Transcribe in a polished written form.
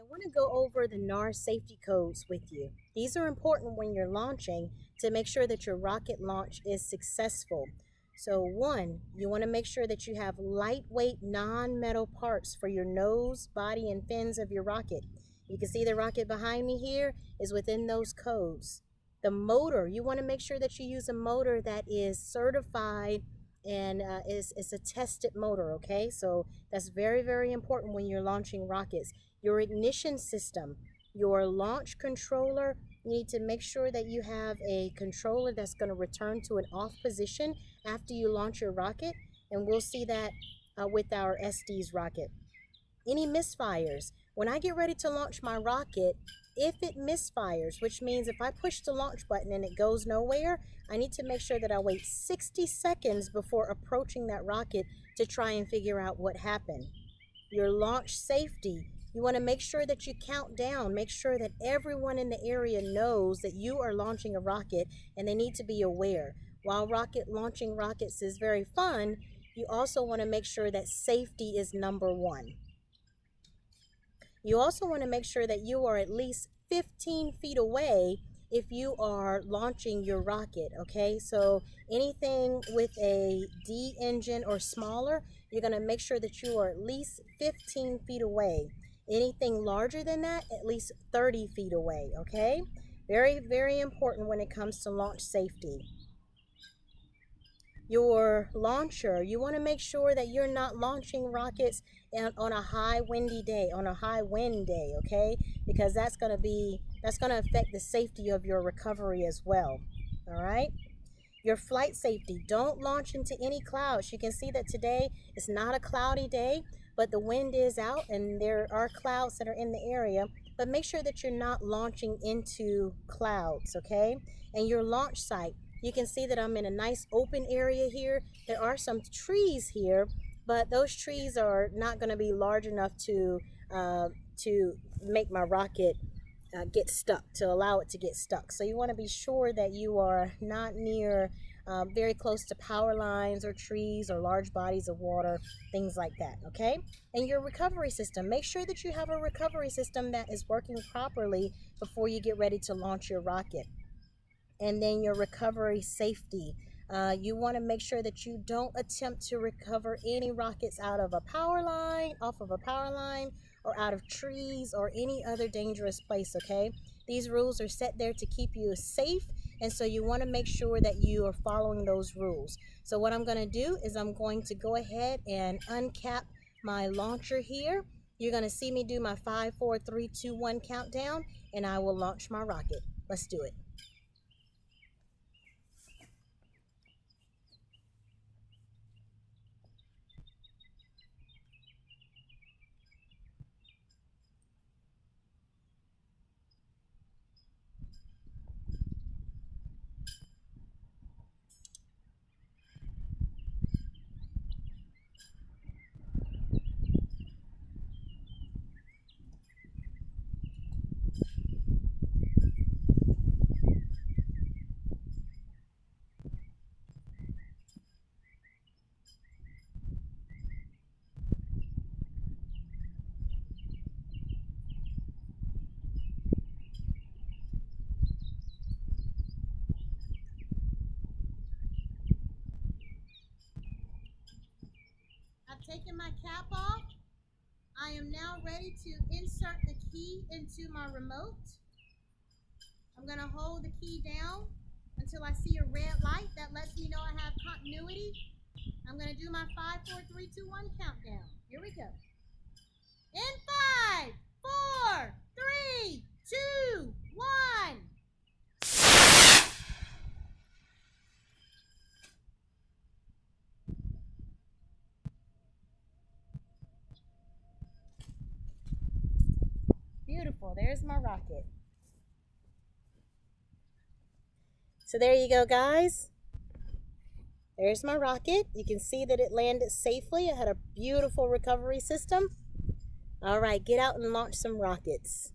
want to go over the NAR safety codes with you. These are important when you're launching to make sure that your rocket launch is successful. So one, you want to make sure that you have lightweight non-metal parts for your nose, body, and fins of your rocket. You can see the rocket behind me here is within those codes. The motor, you want to make sure that you use a motor that is certified and is a tested motor, okay? So that's very, very important when you're launching rockets. Your ignition system, your launch controller, you need to make sure that you have a controller that's going to return to an off position after you launch your rocket, and we'll see that with our Estes rocket. Any misfires, when I get ready to launch my rocket, if it misfires, which means if I push the launch button and it goes nowhere, I need to make sure that I wait 60 seconds before approaching that rocket to try and figure out what happened. Your launch safety, you want to make sure that you count down, make sure that everyone in the area knows that you are launching a rocket and they need to be aware. While launching rockets is very fun, you also want to make sure that safety is number one. You also want to make sure that you are at least 15 feet away if you are launching your rocket, okay? So anything with a D engine or smaller, you're going to make sure that you are at least 15 feet away. Anything larger than that, at least 30 feet away, okay? Very, very important when it comes to launch safety. Your launcher, you want to make sure that you're not launching rockets on a high windy day, on a high wind day, okay? Because that's going to affect the safety of your recovery as well. All right? Your flight safety, don't launch into any clouds. You can see that today is not a cloudy day, but the wind is out and there are clouds that are in the area. But make sure that you're not launching into clouds, okay? And your launch site, you can see that I'm in a nice open area here. There are some trees here, but those trees are not going to be large enough to make my rocket get stuck, to allow it to get stuck. So you want to be sure that you are not near very close to power lines or trees or large bodies of water, things like that, okay? And your recovery system, make sure that you have a recovery system that is working properly before you get ready to launch your rocket. And then your recovery safety. You want to make sure that you don't attempt to recover any rockets out of a power line, off of a power line, or out of trees or any other dangerous place, okay? These rules are set there to keep you safe, and so you want to make sure that you are following those rules. So what I'm going to do is I'm going to go ahead and uncap my launcher here. You're going to see me do my 5, 4, 3, 2, 1 countdown, and I will launch my rocket. Let's do it. I've taken my cap off. I am now ready to insert the key into my remote. I'm going to hold the key down until I see a red light. That lets me know I have continuity. I'm going to do my 5, 4, 3, 2, 1 countdown. Here we go. In 5, 4, 3, 2, 1. Beautiful. There's my rocket. So there you go, guys. There's my rocket. You can see that it landed safely. It had a beautiful recovery system. All right, get out and launch some rockets.